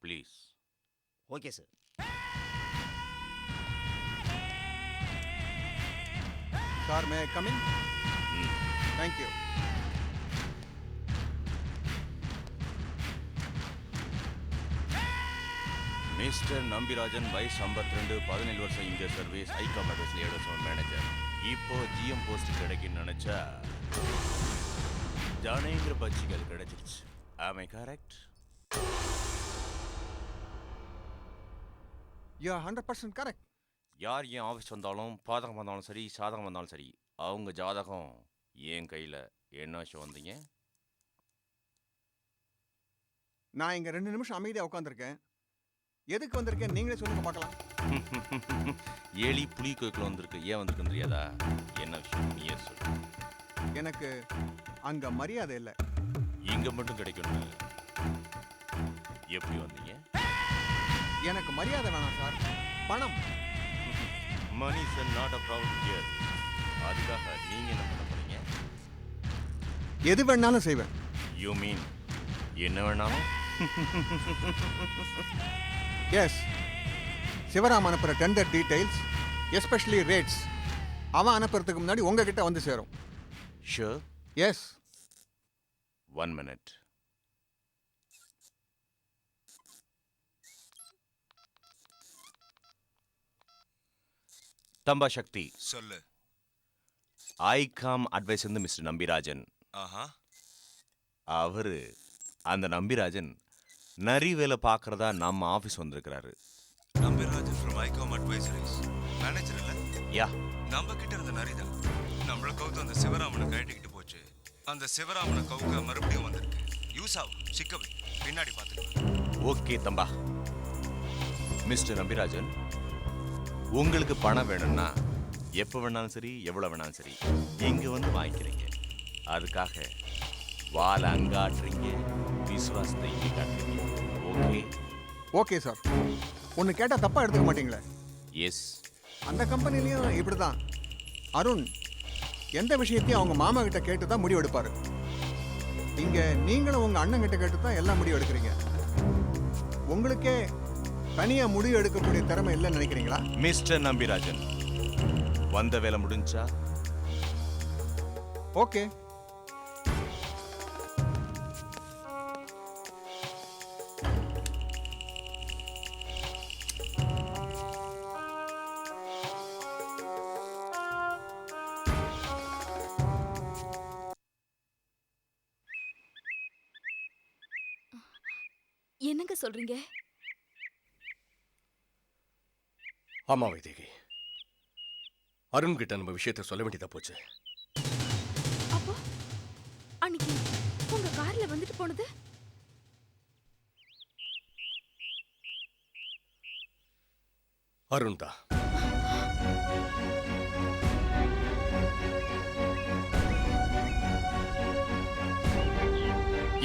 Please. Okay sir. Sir, May I come in? Thank you. Mister Nambirajan, வயசு 52, 17 வருஷம் இங்கே service, Icom அட்ரஸ்ல 7 வருஷம் manager. இப்போ ஜிஎம் போஸ்ட் கிடைக்குன்னு நினைச்சா ஜானேங்கிற பச்சிகள் கிடைச்சிருச்சு. ஆம் I correct? You are 100% correct. யார் என் ஆஃபீஸ் வந்தாலும், பாதகம் வந்தாலும் சரி, சாதகம் வந்தாலும் சரி, அவங்க ஜாதகம் என் கையில். என்ன விஷயம் வந்தீங்க? நான் இங்க 2 நிமிஷம் அமைதியா உட்காந்துருக்கேன். எதுக்கு வந்திருக்கேன் நீங்களே சொல்லுங்க பார்க்கலாம். எலி புலி கோயிலுக்குள்ள வந்திருக்கு. ஏன் வந்திருக்குன்னு தெரியாதா? என்ன விஷயம் நீயே சொல்லு. எனக்கு அங்க மரியாதை இல்லை. இங்க மட்டும் கிடைக்கணும். எப்படி வந்தீங்க? எனக்கு மரியாதை வேணாம் சார், பணம். Money is not a problem here. அதுக்காக நீங்க என்ன பண்ண போறீங்க? எது வேணாலும் செய்வேன். யூ மீன் என்ன வேணாலும்? எஸ், சிவராம் அனுப்புகிற டெண்டர் டீடைல்ஸ், எஸ்பெஷலி ரேட்ஸ், அவன் அனுப்புறதுக்கு முன்னாடி உங்ககிட்ட வந்து சேரும். ஷூர்? எஸ். 1 minute. தம்பா சக்தி சொல்லு. ஐகாம் அட்வைஸ் வந்து மிஸ்டர் நம்பிராஜன். ஆஹா. அவரு அந்த நம்பிராஜன் நரி வேலை பார்க்கறதா நம்ம ஆஃபீஸ் வந்திருக்கிறாரு. Nambirajan from Icom advisories manager இல்ல? யா. நம்ம கிட்ட இருந்த நரிதான் நம்மள கவுத்து அந்த சிவராமனை கழட்டிக்கிட்டு போச்சு. அந்த சிவராமனை கவுக்க மறுபடியும் வந்திருக்கு. யூஸ் ஆகும், சிக்கவை பின்னாடி பார்த்துக்கலாம். ஓகே தம்பா. மிஸ்டர் நம்பிராஜன், உங்களுக்கு பணம் வேணும்னா எப்போ வேணாலும் சரி, எவ்வளோ வேணாலும் சரி, இங்க வந்து வாங்கிக்கிறீங்க. அதுக்காக வாழ அங்காட்டுறீங்க, விசுவாசத்தை இங்கே காட்டுறீங்க. ஓகே? Okay sir. ஒன்று கேட்டால் தப்பாக எடுத்துக்க மாட்டீங்களே? எஸ். அந்த கம்பெனிலையும் இப்படி தான். அருண் எந்த விஷயத்தையும் அவங்க மாமா கிட்ட கேட்டு தான் முடிவு எடுப்பாரு. இங்கே நீங்களும் உங்கள் அண்ணன் கிட்ட கேட்டு தான் எல்லாம் முடிவு எடுக்கிறீங்க. உங்களுக்கே தனியாக முடிவு எடுக்கக்கூடிய திறமை இல்லைன்னு நினைக்கிறீங்களா? மிஸ்டர் நம்பிராஜன், வந்த வேலை முடிஞ்சா? ஓகே. என்னங்க சொல்றீங்க? ஆமா வைதேகி, அருண் கிட்ட நம்ம விஷயத்தை சொல்ல வேண்டியதா போச்சு. அப்போ அன்னைக்கு உங்க கார்ல வந்துட்டு போனது அருண் தான்.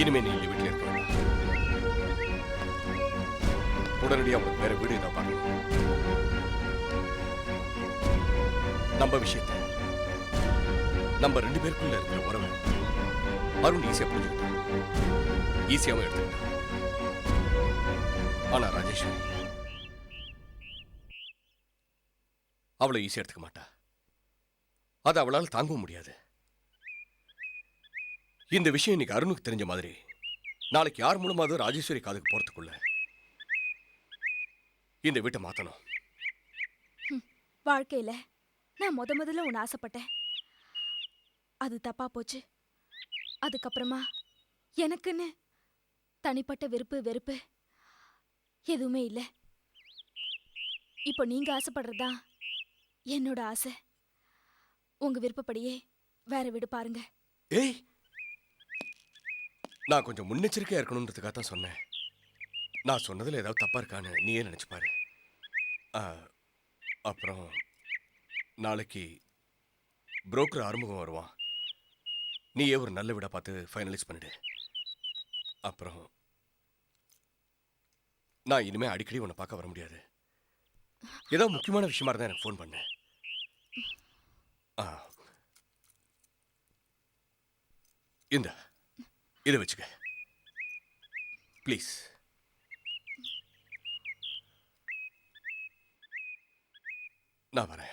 இனிமே நீ இந்த வீட்டில் இருக்க வேண்டாம். உடனடியாக அவனுக்கு வேற வீடு ஏதாவது பார்க்கணும். நம்ம விஷயத்தை, நம்ம 2 பேருக்குள்ள இருக்கிற உறவை அருண் ஈஸியா புரிஞ்சுக்கிட்டான், ஈஸியாவும் எடுத்துக்கிட்டான். ஆனா ராஜேஸ்வரி அவளை ஈஸியா எடுத்துக்க மாட்டா. அதை அவளால் தாங்கவும் முடியாது. இந்த விஷயம் இன்னைக்கு அருணுக்கு தெரிஞ்ச மாதிரி நாளைக்கு யார் மூலமாவது ராஜேஸ்வரி காதுக்கு போறதுக்குள்ள இந்த வீட்டை மாத்தணும். வாழ்க்கையில நான் முதல்ல ஒன்று ஆசைப்பட்டேன். அது தப்பா போச்சு. அதுக்கப்புறமா எனக்குன்னு தனிப்பட்ட விருப்பு வெறுப்பு எதுவுமே இல்லை. இப்போ நீங்க ஆசைப்படுறதா என்னோட ஆசை. உங்க விருப்பப்படியே வேற வீடு பாருங்க. ஏய், நான் கொஞ்சம் முன்னெச்சரிக்கையா இருக்கணும்ன்றதுக்காக தான் சொன்னேன். நான் சொன்னதுல ஏதாவது தப்பா இருக்கான்னு நீயே நினைச்சு பாரு. அப்புறம் நாளைக்கு புரோக்கர் ஆறுமுகம் வருவான். நீயே ஒரு நல்ல வீடா பார்த்து ஃபைனலைஸ் பண்ணிடு. அப்புறம் நான் இனிமே அடிக்கடி உன்னை பார்க்க வர முடியாது. ஏதோ முக்கியமான விஷயமா இருந்தா எனக்கு ஃபோன் பண்ணேன். இந்த இதை வச்சுக்க ப்ளீஸ். நான் வரேன்.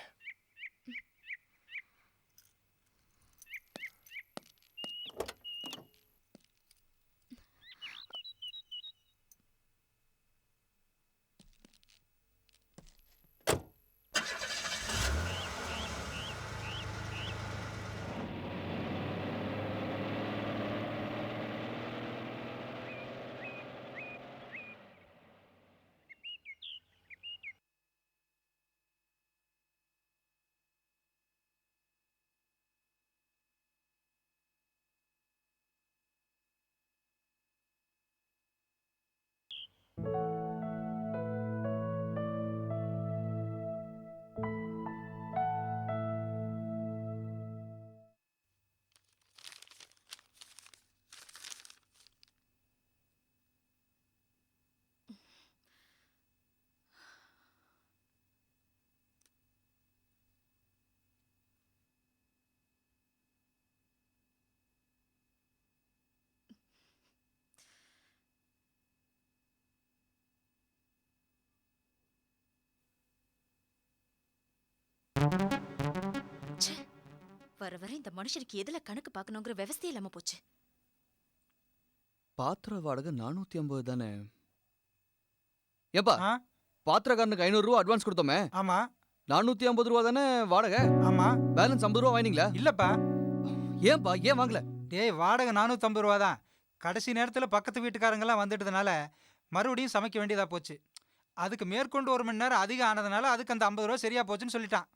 வர வர இந்த மனுஷனுக்கு எதுல கணக்கு பார்க்கணுங்கிற விவசாயம் இல்லாம போச்சு. பாத்திர வாடகை 450 தானே? ஏப்பா, ஆ பாத்திரக்காரனுக்கு 500 ரூபா அட்வான்ஸ் கொடுத்தோமே, ஆமா 450 ரூபா தானே வாடகை? ஆமா. பேலன்ஸ் 50 ரூபா வாங்கினீங்களா? இல்லப்பா, ஏன்பா ஏன் வாங்கல? டேய் வாடகை 450 ரூபா தான். கடைசி நேரத்துல பக்கத்து வீட்டுக்காரங்கெல்லாம் வந்துட்டதுனால மறுபடியும் சமைக்க வேண்டியதா போச்சு. அதுக்கு மேற்கொண்டு 1 மணி நேரம் அதிகம் ஆனதுனால அதுக்கு அந்த 50 ரூபா சரியா போச்சுன்னு சொல்லிட்டான்.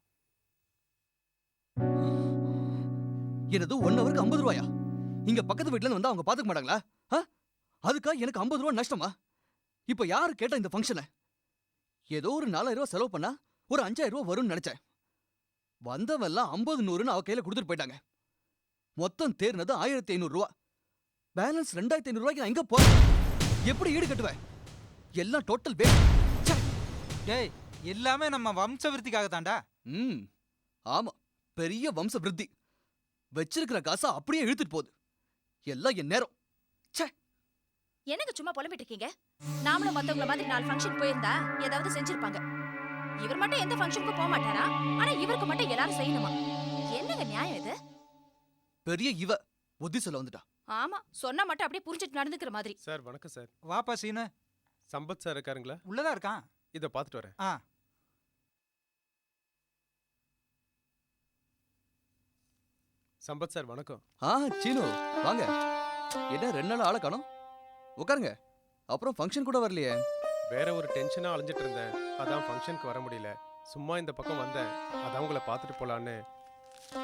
என்னது 1 ஹவருக்கு 50 ரூபாயா? இங்க பக்கத்து வீட்ல இருந்து வந்தா அவங்க பாத்துக்க மாட்டாங்களா? அதுக்கா எனக்கு 50 ரூபா நஷ்டமா? இப்ப யாரு கேட்டா இந்த ஃபங்க்ஷனை? ஏதோ ஒரு 4000 ரூபா செலவு பண்ணா ஒரு 5000 ரூபா வரும்னு நினைச்சேன். வந்தவெல்லாம் 50 100ன்னு அவ கையில கொடுத்துட்டு போயிட்டாங்க. மொத்தம் தேர்னது 1500 ரூபா. பேலன்ஸ் 2500 ரூபாய்க்கு நான் எங்க போறேன்? எப்படி ஈடு கட்டுவேன்? எல்லாம் டோட்டல் வேஸ்ட். டேய் எல்லாமே நம்ம வம்ச விருத்திக்காக தாண்டா. ஆமா, பெரிய வம்ச விருத்தி. வச்சிருக்கிற காசை அப்படியே இழுத்துட்டு போகுது. எல்லாம் என் நேரம். என்னங்க சும்மா புலம்பிட்டு இருக்கீங்க? நாமளும் மத்தவங்கள மாதிரி 4 ஃபங்க்ஷன் போயிருந்தா ஏதாவது செஞ்சிருப்பாங்க. இவர் மட்டும் எந்த ஃபங்க்ஷனுக்கும் போக மாட்டாரா? ஆனா இவருக்கு மட்டும் எல்லாரும் செய்யணுமா? என்னங்க நியாயம் இது? பெரிய இவ புத்தி சொல்ல வந்துட்டா. ஆமா, சொன்னா மட்டும் அப்படியே புரிஞ்சிட்டு நடந்துக்கிற மாதிரி. சார் வணக்கம் சார். வாப்பா சீனு. சம்பத் சார் இருக்காருங்களா? உள்ளதா இருக்கான். இதை பார்த்துட்டு வரேன். ஆ சம்பத் சார் வணக்கம். சீனு வாங்க. என்ன 2 நாள் ஆளை காணோம்? உட்காருங்க. அப்புறம் ஃபங்க்ஷன் கூட வரலையே? வேற ஒரு டென்ஷனா அலைஞ்சிட்டு இருந்தேன், அதான் ஃபங்க்ஷனுக்கு வர முடியல. சும்மா இந்த பக்கம் வந்தேன், அதான் உங்களை பார்த்துட்டு போலான்னு.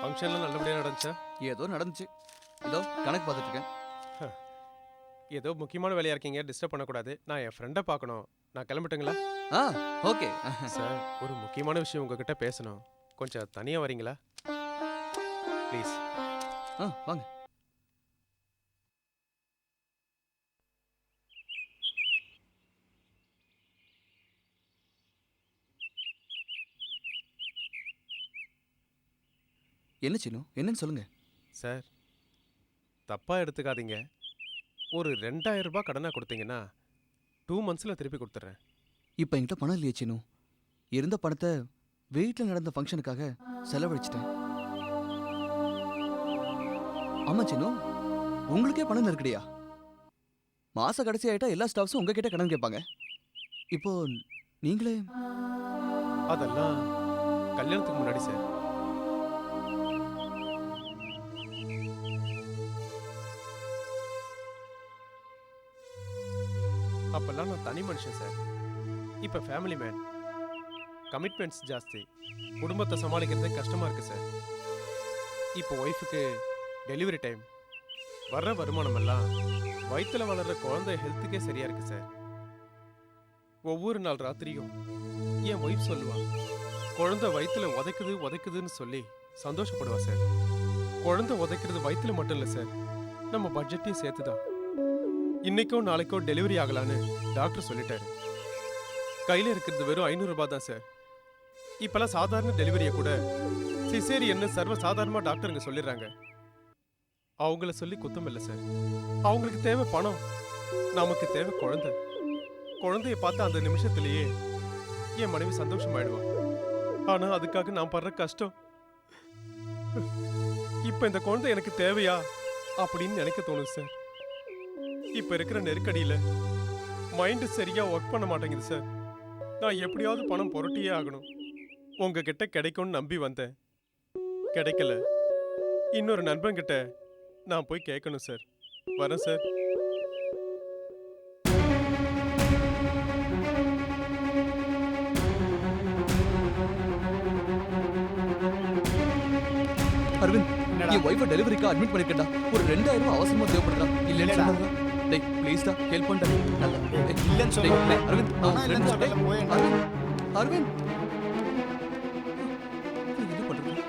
ஃபங்க்ஷன்லாம் நல்லபடியா நடந்துச்சா? ஏதோ நடந்துச்சு. இதோ கணக்கு பார்த்துட்டு இருக்கேன். ஏதோ முக்கியமான வேலையா இருக்கீங்க, டிஸ்டர்ப் பண்ணக்கூடாது. நான் என் ஃப்ரெண்டை பார்க்கணும். நான் கிளம்பட்டுங்களா? ஓகே. சார் ஒரு முக்கியமான விஷயம் உங்ககிட்ட பேசணும். கொஞ்சம் தனியா வரீங்களா ப்ளீஸ்? வாங்க. என்ன சீனு, என்னன்னு சொல்லுங்க. சார் தப்பா எடுத்துக்காதீங்க. ஒரு 2000 ரூபாய் கடனா கொடுத்தீங்கன்னா 2 monthsல திருப்பி கொடுத்துட்றேன். இப்போ என்கிட்ட பணம் இல்லையே சீனு. இருந்த பணத்தை வீட்டில் நடந்த ஃபங்க்ஷனுக்காக செலவழிச்சிட்டேன். ஆமா சீனு, உங்களுக்கே பணம் நெருக்கடியா? மாச கடைசி ஆயிட்டா எல்லா ஸ்டாஃப்ஸும் உங்ககிட்ட கடன் கேட்பாங்க. இப்போ நீங்களே? அதெல்லாம் கல்யாணத்துக்கு முன்னாடி சார். அப்பெல்லாம் நான் தனி மனுஷன் சார். இப்போ ஃபேமிலி மேன். கமிட்மெண்ட்ஸ் ஜாஸ்தி. குடும்பத்தை சமாளிக்கிறதே கஷ்டமாக இருக்குது சார். இப்போ ஒய்ஃபுக்கு டெலிவரி டைம். வர்ற வருமானம் எல்லாம் வயிற்றில் வளர்கிற குழந்தை ஹெல்த்துக்கே சரியாக இருக்குது சார். ஒவ்வொரு நாள் ராத்திரியும் என் ஒய்ஃப் சொல்லுவான், குழந்தை வயிற்றில் உதைக்குதுன்னு சொல்லி சந்தோஷப்படுவா சார். குழந்தை உதைக்கிறது வயிற்றில் மட்டும் இல்லை சார், நம்ம பட்ஜெட்டையும் சேர்த்து தான். இன்னைக்கோ நாளைக்கோ டெலிவரி ஆகலான்னு டாக்டர் சொல்லிட்டாரு. கையில் இருக்கிறது வெறும் 500 ரூபாய் தான் சார். இப்பெல்லாம் சாதாரண டெலிவரியை கூட சிசேரியன்னு சர்வ சாதாரணமாக டாக்டருங்க சொல்லிடுறாங்க. அவங்கள சொல்லி குத்தம் இல்லை சார். அவங்களுக்கு தேவை பணம், நமக்கு தேவை குழந்தை. குழந்தைய பார்த்து அந்த நிமிஷத்துலேயே என் மனைவி சந்தோஷமாயிடுவான். ஆனா அதுக்காக நான் படுற கஷ்டம். இப்ப இந்த குழந்தை எனக்கு தேவையா அப்படின்னு நினைக்க தோணுது சார். இப்ப இருக்கிற நெருக்கடியில மைண்ட் சரியா ஒர்க் பண்ண மாட்டேங்குது சார். நான் எப்படியாவது பணம் புரட்டியே ஆகணும். உங்ககிட்ட கிடைக்கும்னு நம்பி வந்தேன், கிடைக்கல. இன்னொரு நண்பன் கிட்ட நான் போய் கேட்கணும் சார். வரேன் சார். அரவிந்த், என் ஒய்ஃபை டெலிவரிக்கு அட்மிட் பண்ணிருக்கேன்டா. ஒரு 2000 ரூபாய் அவசரமா தேவைப்படுறா. இல்லைன்னு சொன்னாங்க. டேய் ப்ளீஸ் டா, ஹெல்ப் பண்ணடா. இல்லைன்னு சொல்லுங்க அரவிந்த். அரவிந்த், அரவிந்த் என்ன பண்றது?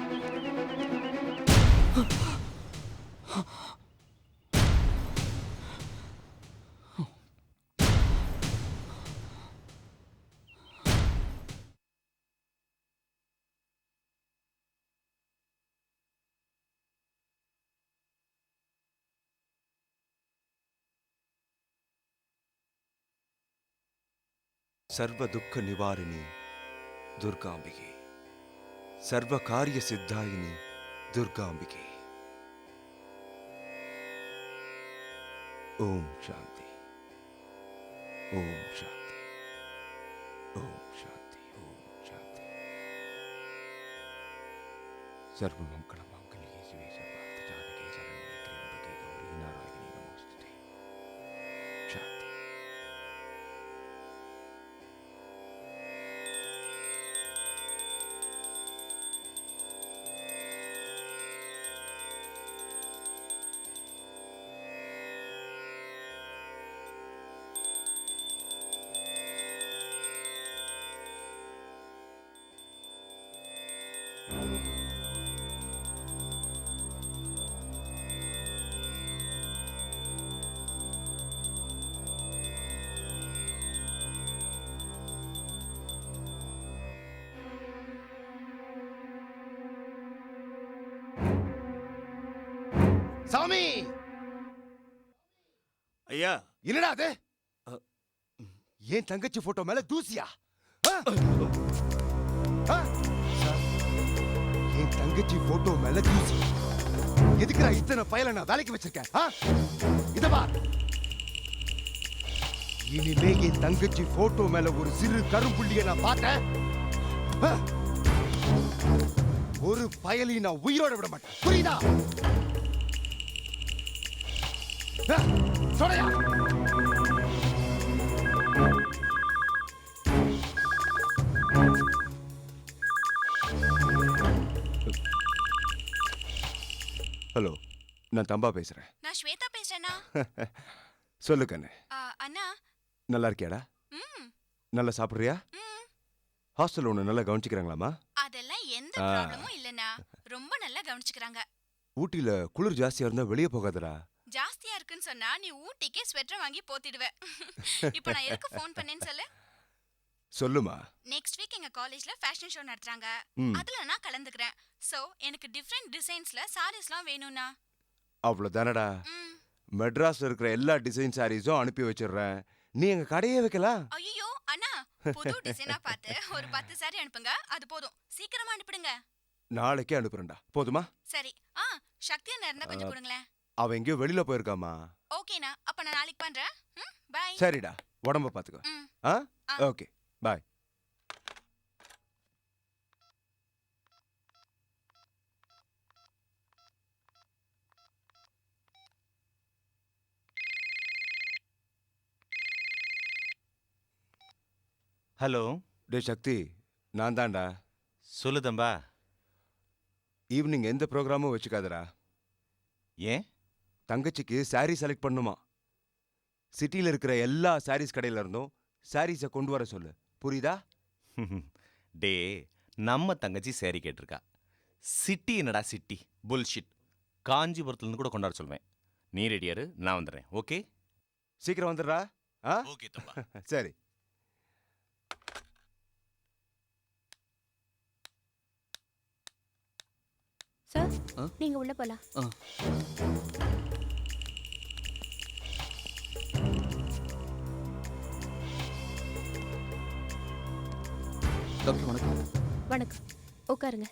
ಸರ್ವ ದುಃಖ ನಿವಾರಿಣಿ ದುರ್ಗಾಂಬಿಕೆ, ಸರ್ವ ಕಾರ್ಯ ಸಿದ್ಧಾಯಿನಿ ದುರ್ಗಾಂಬಿಕೆ. ಓಂ ಶಾಂತಿ, ಓಂ ಶಾಂತಿ, ಓಂ ಶಾಂತಿ, ಓಂ ಶಾಂತಿ. ಸರ್ವಮಂಗಳ ಮಾಂಗಲ್ಯೆ ಶಿವೆ ಸರ್ವಾರ್ಥ ಸಾಧಕೆ ಶರಣ್ಯೆ ತ್ರ್ಯಂಬಕೆ ಗೌರಿ ನಾರಾಯಣಿ ನಮೋಸ್ತುತೆ. ಶಾಂತಿ. சாமி, ஐயா, என்னடா அது? ஏன் தங்கச்சி போட்டோ மேல தூசியா? என் தங்கச்சி போட்டோ மேல தூசி. எதுக்குடா இத்தனை ஃபைல நான் வேலைக்கு வச்சிருக்கேன்? இத பார், இனிமே என் தங்கச்சி போட்டோ மேல ஒரு சிறு கரும்புள்ளிய நான் பார்த்தேன், ஒரு பயலி நான் உயிரோட விட மாட்டேன். புரியுதா? சொல்லையா? ஹலோ, நான் தம்பா பேசுறேன். நான் ஸ்வேதா பேசுறேனா? சொல்லு கண்ணு. அண்ணா. நல்லா இருக்கியாடா? நல்லா சாப்பிடுறியா? ஹாஸ்டல் ஒன்று நல்லா கவனிச்சுக்கிறாங்களாமா? அதெல்லாம் எந்த ப்ராப்ளமும் இல்லனா, ரொம்ப நல்லா கவனிச்சுக்கறாங்க. ஊட்டில குளிர் ஜாஸ்தியா இருந்தா வெளியே போகாதடா. ஜாஸ்தியா இருக்குன்னு சொன்னா நீ ஊட்டிக்கே ஸ்வெட்டர் வாங்கி போத்திடுவ. இப்போ நான் எதுக்கு ஃபோன் பண்ணேன்னு சொல்லு. சொல்லுமா. நெக்ஸ்ட் வீக் எங்க காலேஜ்ல ஃபேஷன் ஷோ நடத்துறாங்க. அதுல நான் கலந்துக்கிறேன். சோ எனக்கு டிஃபரண்ட் டிசைன்ஸ்ல சாரீஸ்லாம் வேணும்னா. அவ்வளவுதானடா. மெட்ராஸ்ல இருக்கிற எல்லா டிசைன் சாரீஸும் அனுப்பி வச்சிடுறேன். நீ எங்க கடையே வைக்கலாம். ஐயோ அண்ணா, புது டிசைனா பார்த்து ஒரு 10 சாரி அனுப்புங்க, அது போதும். சீக்கிரமா அனுப்பிடுங்க. நாளைக்கே அனுப்புறேன்டா. போதுமா? சரி. சக்தி அண்ணா இருந்தா கொஞ்சம் கொடுங்களேன். அவ எங்கேயோ வெளியில போயிருக்காமா. ஓகேண்ணா, அப்ப நான் நாளைக்கு பண்றேன். பை. சரிடா, உடம்ப பாத்துக்கோ. ஓகே, பாய். ஹலோ. டே சக்தி, நான் தான்டா. சொல்லு தம்பா. ஈவினிங் எந்த ப்ரோக்ராமும் வச்சுக்காதடா. ஏன்? தங்கச்சிக்கு சாரீ செலக்ட் பண்ணுமா. சிட்டியில் இருக்கிற எல்லா சாரீஸ் கடையில இருந்தும் சாரீஸை கொண்டு வர சொல்லு. புரியுதா? டே, நம்ம தங்கச்சி சேரீ கேட்டிருக்கா. சிட்டி என்னடா சிட்டி? புல்ஷிட். காஞ்சிபுரத்துலேருந்து கூட கொண்டாட சொல்வேன். நீ ரெடியாரு, நான் வந்துடுறேன். ஓகே? சீக்கிரம் வந்துடுறா. ஓகே தம்பா. சரி. சார், நீங்க உள்ள போலாம். டாக்டர் வணக்கம். வணக்கம். உட்காருங்க.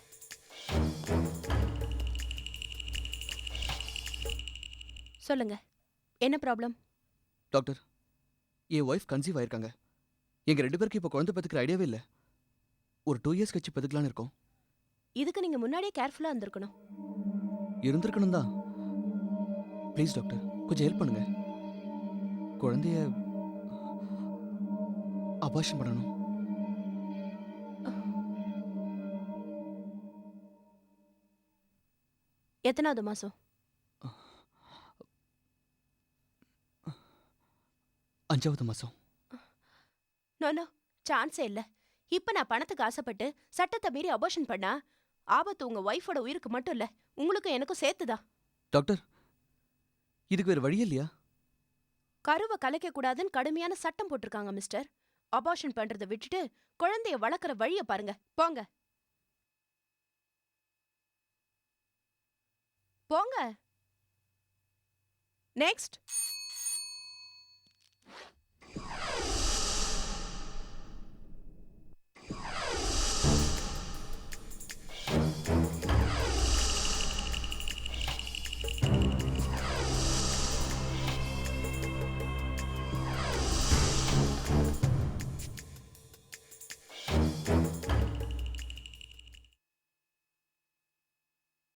சொல்லுங்க, என்ன ப்ராப்ளம்? டாக்டர், என் ஒய்ஃப் கன்சீவ் ஆயிருக்காங்க. எங்க 2 பேருக்கு இப்போ குழந்தை பெற்றுக்கிற ஐடியாவே இல்லை. ஒரு 2 இயர்ஸ் கழிச்சு பெற்றுக்கலான்னு இருக்கோம். இதுக்கு நீங்க முன்னாடியே கேர்ஃபுல்லா இருந்திருக்கணும். இருந்திருக்கணும் தான். ப்ளீஸ் டாக்டர், கொஞ்சம் ஹெல்ப் பண்ணுங்க. குழந்தைய அபார்ஷன் பண்ணணும். எத்தனாவது மாசம்? 5வது மாசம். நோ, சான்ஸே இல்ல. இப்ப நான் பணத்துக்கு ஆசைப்பட்டு சட்டத்தை மீறி அபார்ஷன் பண்ணா ஆபத்து உங்க ஒய்ஃபோட உயிருக்கு மட்டும் இல்ல, உங்களுக்கும் எனக்கும் சேர்த்துதான். டாக்டர், இதுக்கு வேற வழி இல்லையா? கருவை கலைக்க கூடாதுன்னு கடுமையான சட்டம் போட்டிருக்காங்க மிஸ்டர். அபார்ஷன் பண்றதை விட்டுட்டு குழந்தைய வளர்க்குற வழிய பாருங்க. போங்க போங்க. நெக்ஸ்ட்.